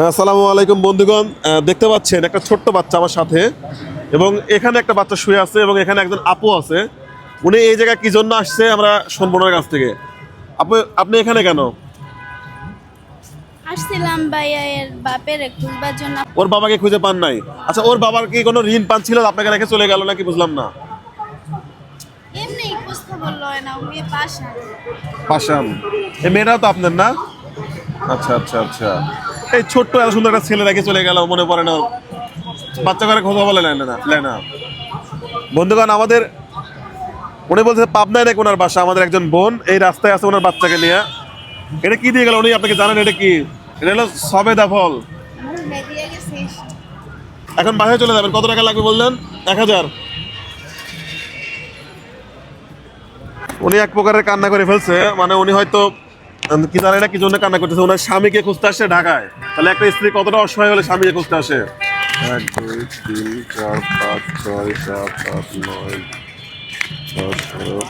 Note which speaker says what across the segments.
Speaker 1: আসসালামু আলাইকুম বন্ধুগণ, দেখতে পাচ্ছেন একটা ছোট্ট বাচ্চা আমার সাথে, এবং এখানে একটা বাচ্চা শুয়ে আছে, এবং এখানে একজন আপু আছে। উনি এই জায়গায় কি জন্য আসছে আমরা শুনবো ওনার কাছ থেকে। আপু, আপনি এখানে কেন?
Speaker 2: আসছিলাম ভাইয়া এর বাপের খুঁজবার জন্য।
Speaker 1: ওর বাবাকে খুঁজে পান নাই? আচ্ছা, ওর বাবার কি কোনো ঋণ পান ছিল, আপনাকে রেখে চলে গেল নাকি, বুঝলাম না।
Speaker 2: এমনি কথা বললো না, ওই পাশা।
Speaker 1: পাশান, এই মেয়েটাও তো আপনার না? আচ্ছা আচ্ছা আচ্ছা। এই ছোট্ট এত সুন্দর একটা ছেলে রেখে চলে গেল, মনে পড়ে না ওর? বাচ্চা করে খোঁজা বলে নেয় না। বন্ধুগণ, আমাদের উনি বলছে পাবনায় নাকি ওনার বাসা। আমাদের একজন বোন এই রাস্তায় আছে ওনার বাচ্চাকে নিয়ে। এটা কি দিয়ে গেল উনি, আপনাকে জানেন এটা কি? এটা হলো সবেদা ফল।
Speaker 2: দিয়ে গেছিস।
Speaker 1: এখন বাসায় চলে যাবেন, কত টাকা লাগবে বললেন? 1000। উনি এক প্রকারের কান্না করে ফেলছে, মানে উনি হয়তো কি জানে না কি জন্য কান্না করতেছে। ওনার স্বামীকে খুঁজতে আসছে ঢাকায়। তাহলে একটা স্ত্রী কতটা অসহায় হলে স্বামীকে খুঁজতে আসে। 1 2 3 4 5 6 7 8 9 10 11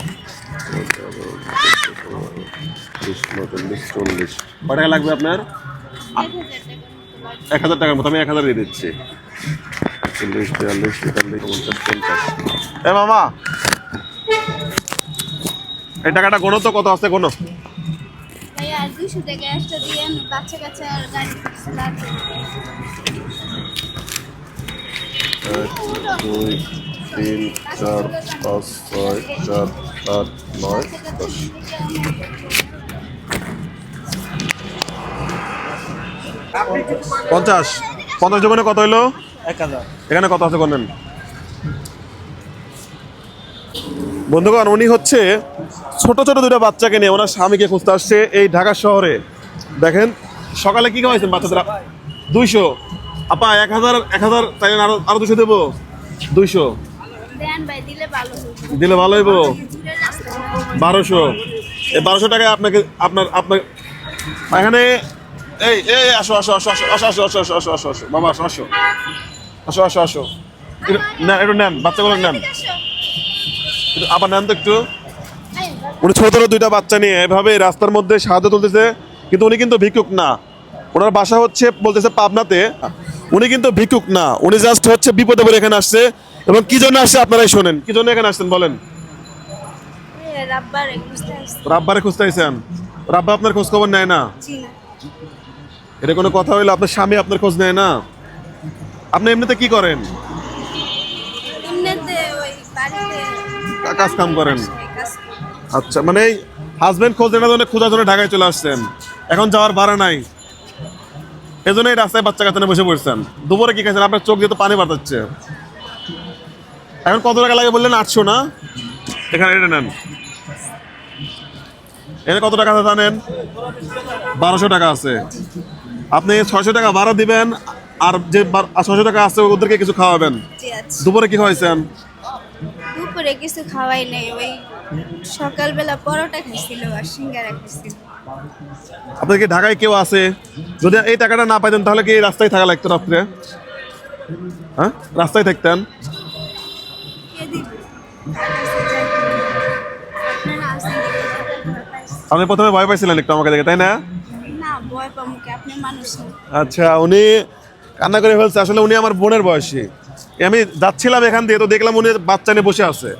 Speaker 1: 12 13 14 15 16 17 18 19 20 কয় টাকা লাগবে আপনার? 1000 টাকার মতো। আমি 1000 দিয়ে দিচ্ছি। 40 42 43 44 50। এ মামা, এই টাকাটা গোনো তো, কত আছে গোনো।
Speaker 2: ভাইয়া আর 200 টাকা এক্সট্রা দিয়ে বাচ্চা কাচ্চা আর গাড়ি লাগবে।
Speaker 1: 1 2 3 4 5 6 7 8 9 10। 50 জমানে কত হইলো?
Speaker 3: 1000।
Speaker 1: এখানে কত আছে বলেন বন্ধুগণ। উনি হচ্ছে ছোট ছোট দুটো বাচ্চাকে নিয়ে ওনার স্বামীকে খুঁজতে আসছে এই ঢাকা শহরে। দেখেন সকালে কি খাওয়াইছেন বাচ্চাদের? 200। আপা 1000 চাইলেন, আরো 200 দেবো। 200
Speaker 2: দেন ভাই, দিলে ভালো হবে।
Speaker 1: দিলে ভালো হইব।
Speaker 2: দূরে রাস্তা না।
Speaker 1: 1200। এই 1200 টাকায় আপনাকে আপনার এখানে এই এই আসো আসো আসো আসো আসো আসো আসো আসো আসো আসো বাবা আসো আসো আসো আসো আসো নেন, একটু নেন, বাচ্চাগুলো নেন, আবার নেন তো একটু। উনি ছোট ছোট দুইটা বাচ্চা নিয়ে এভাবে রাস্তার মধ্যে সাহায্য তুলতেছে, কিন্তু উনি কিন্তু ভিক্ষুক না। ওনার বাসা হচ্ছে বলতেছে পাবনাতে। উনি কিন্তু ভিক্ষুক না, উনি জাস্ট হচ্ছে বিপদে পড়ে এখানে আসছে। এবং কি জন্য আসছে আপনারাই শোনেন, কি জন্য এখানে আসছেন বলেন।
Speaker 2: রাব্বারে খুঁজতে আসছি।
Speaker 1: রাব্বারে খুঁজতে আইছেন? রাব্বা আপনার খোঁজ খবর নেয় না?
Speaker 2: জি না।
Speaker 1: এটা কোনো কথা হইলো? আপনার স্বামী আপনার খোঁজ নেয় না? আপনি এমনিতে কি করেন?
Speaker 2: এমনিতে ওই বাড়িতে
Speaker 1: কাজ কাম করেন?
Speaker 2: কাজ করি।
Speaker 1: আচ্ছা, মানে এই হাজবেন্ড খোঁজ নেওয়ার জন্য খোঁজার জন্য ঢাকায় চলে আসছেন। এখন যাওয়ার ভাড়া নাই, এজন্য এই রাস্তায় বাচ্চা কাচ্চা নিয়ে বসে পড়ছেন। দুপুরে কি খাইছেন? আপনার চোখ দিয়ে তো পানি বাতাচ্ছে। এখন কত টাকা লাগে বললেন? 800 না? এখানে এটা নেন। এখানে কত টাকা আছে জানেন? 1200 টাকা আছে। আপনি 600 টাকা ভাড়া দিবেন, আর যে 600 টাকা আছে ওদেরকে কিছু খাওয়াবেন।
Speaker 2: জি আছে।
Speaker 1: দুপুরে কি খাওয়াইছেন?
Speaker 2: দুপুরে কিছু খাওয়াই নাই, ওই সকালবেলা পরোটা খাইছিল আর সিঙ্গারা খাইছিল।
Speaker 1: আপনার কি ঢাকায় কেউ আছে? যদি এই টাকাটা না পাইতেন তাহলে কি এই রাস্তায় থাকা লাগতো রাত্রে? হ্যাঁ, রাস্তায় থাকতেন।
Speaker 2: কে দিবে? আপনারা আসেন দেখে ভয় পাইছি।
Speaker 1: আপনি প্রথমে ভয় পাইছিলেন একটু আমাকে দেখে, তাই না?
Speaker 2: না, ভয় পাবো কি, আপনি মানুষ না।
Speaker 1: আচ্ছা, উনি কান্না করে ফেলছে। আসলে উনি আমার বোনের বয়সী। আমি যাচ্ছিলাম এখান দিয়ে, তো দেখলাম উনি বাচ্চা নিয়ে বসে আছে।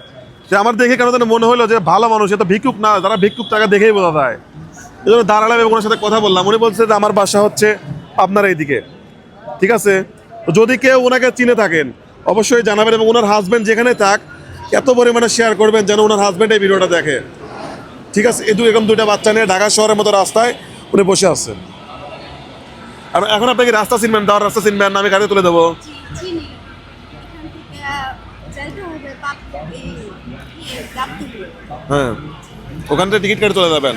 Speaker 1: যে আমার দেখে কেন যেন মনে হলো যে ভালো মানুষ, এ তো ভিক্ষুক না। যারা ভিক্ষুক টাকা দেখেই বোঝা যায়। এই জন্য দাঁড়ালাম এবং ওনার সাথে কথা বললাম। উনি বলছে যে আমার বাসা হচ্ছে আপনার এইদিকে। ঠিক আছে, তো যদি কেউ ওনাকে চিনে থাকেন অবশ্যই জানাবেন, এবং ওনার হাজব্যান্ড যেখানে থাক এত পরিমাণে শেয়ার করবেন যেন ওনার হাজব্যান্ড এই ভিডিওটা দেখে। ঠিক আছে, এরকম দুইটা বাচ্চা নিয়ে ঢাকা শহরের মতো রাস্তায় উনি বসে আছেন। আর এখন আপনি কি রাস্তা চিনবেন? দেওয়ার রাস্তা চিনবেন না? আমি গাড়ি তুলে দেবো।
Speaker 2: চিনি। এখান থেকে যাইতে হবে গাবতলী।
Speaker 1: হ্যাঁ, ওখান থেকে টিকিট কেটে চলে যাবেন।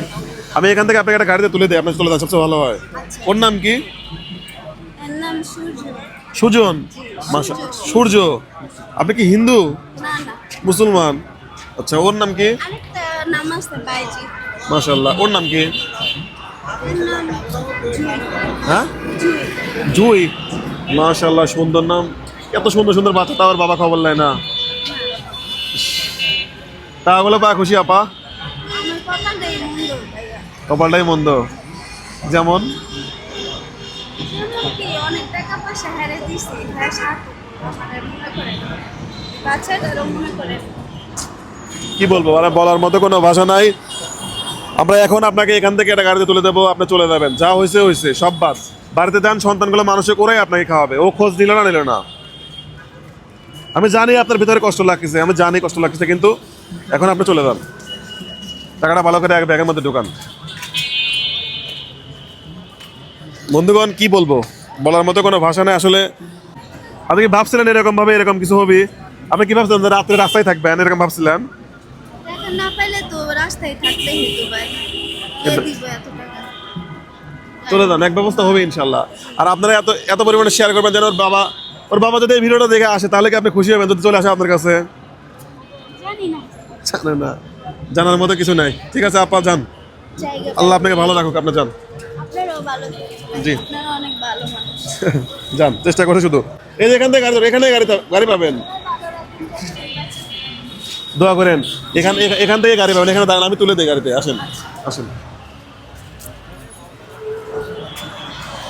Speaker 1: আমি এখান থেকে আপনাকে একটা গাড়িতে তুলে দিই, আপনি চলে যান, সবচেয়ে ভালো হয়।
Speaker 2: আচ্ছা।
Speaker 1: ওর নাম কি?
Speaker 2: এর নাম সূর্য।
Speaker 1: সুজন। মাশা, সূর্য। আপনি কি হিন্দু?
Speaker 2: না না,
Speaker 1: মুসলমান? আচ্ছা, ওর নাম কি?
Speaker 2: আরেকটা নাম আছে বাইজি।
Speaker 1: মাশাআল্লাহ। ওর নাম কি?
Speaker 2: এর নাম জুই।
Speaker 1: হ্যাঁ,
Speaker 2: জুই।
Speaker 1: জুই। মাশাআল্লাহ, সুন্দর নাম। এত সুন্দর সুন্দর বাচ্চা, তাও আর বাবা খবর নেয় না। তাহলে পা খুশি আপা?
Speaker 2: আমার কপালটাই মন্দ ভাইয়া।
Speaker 1: কপালটাই মন্দ। যেমন?
Speaker 2: কি অনেক টাকা পয়সা হারে দিছি হ্যাঁ সাথে আমার মনে করে বাচ্চাটারও মনে করে
Speaker 1: কি বলবো মানে বলার মতো কোনো ভাষা নাই। আমরা এখন আপনাকে এখান থেকে একটা গাড়িতে তুলে দেবো, আপনি চলে যাবেন, যা হয়েছে হয়েছে, সব বাদ। বাড়িতে যান, সন্তানগুলো মানুষে করেই আপনাকে খাওয়াবে, ও খোঁজ নিল না নিল না। আমি জানি আপনার ভিতরে কষ্ট লাগতেছে, আমি জানি কষ্ট লাগতেছে, কিন্তু এখন আপনি চলে যান, টাকাটা ভালো করে এক ব্যাগের মধ্যে ঢোকান। বন্ধুগণ কি বলবো, বলার মতো কোনো ভাষা নেই আসলে। আপনি কি ভাবছিলেন এরকম ভাবে এরকম কিছু হবে? আপনি কি ভাবছিলেন যে রাত্রে রাস্তায় থাকবেন, এরকম ভাবছিলেন?
Speaker 2: টাকা না পাইলে তো রাস্তায় থাকতেই হতো ভাই, কে দিব এত টাকা?
Speaker 1: চলে যান, এক ব্যবস্থা হবে ইনশাল্লাহ। আর আপনারা এত এত পরিমাণে শেয়ার করবেন যেন ওর বাবা যদি এই ভিডিওটা দেখে আসে, তাহলে কি আপনি খুশি হবেন যদি চলে আসে আপনার কাছে?
Speaker 2: জানি না,
Speaker 1: জানেন না, জানার মতো কিছু নাই। ঠিক আছে আপা, যান,
Speaker 2: জায়গা
Speaker 1: আল্লাহ আপনাকে ভালো রাখুক, আপনি যান,
Speaker 2: আপনারাও ভালো থাকবেন,
Speaker 1: জি।
Speaker 2: আপনারা অনেক ভালো মানুষ।
Speaker 1: যান, চেষ্টা করে শুধু। এই যে এখান থেকে গাড়ি ধরুন, এখানে গাড়ি পাবেন, দোয়া করেন। এখান থেকে গাড়ি পাবেন, এখানে দাঁড়ান, আমি তুলে দিই গাড়িতে, আসেন আসেন।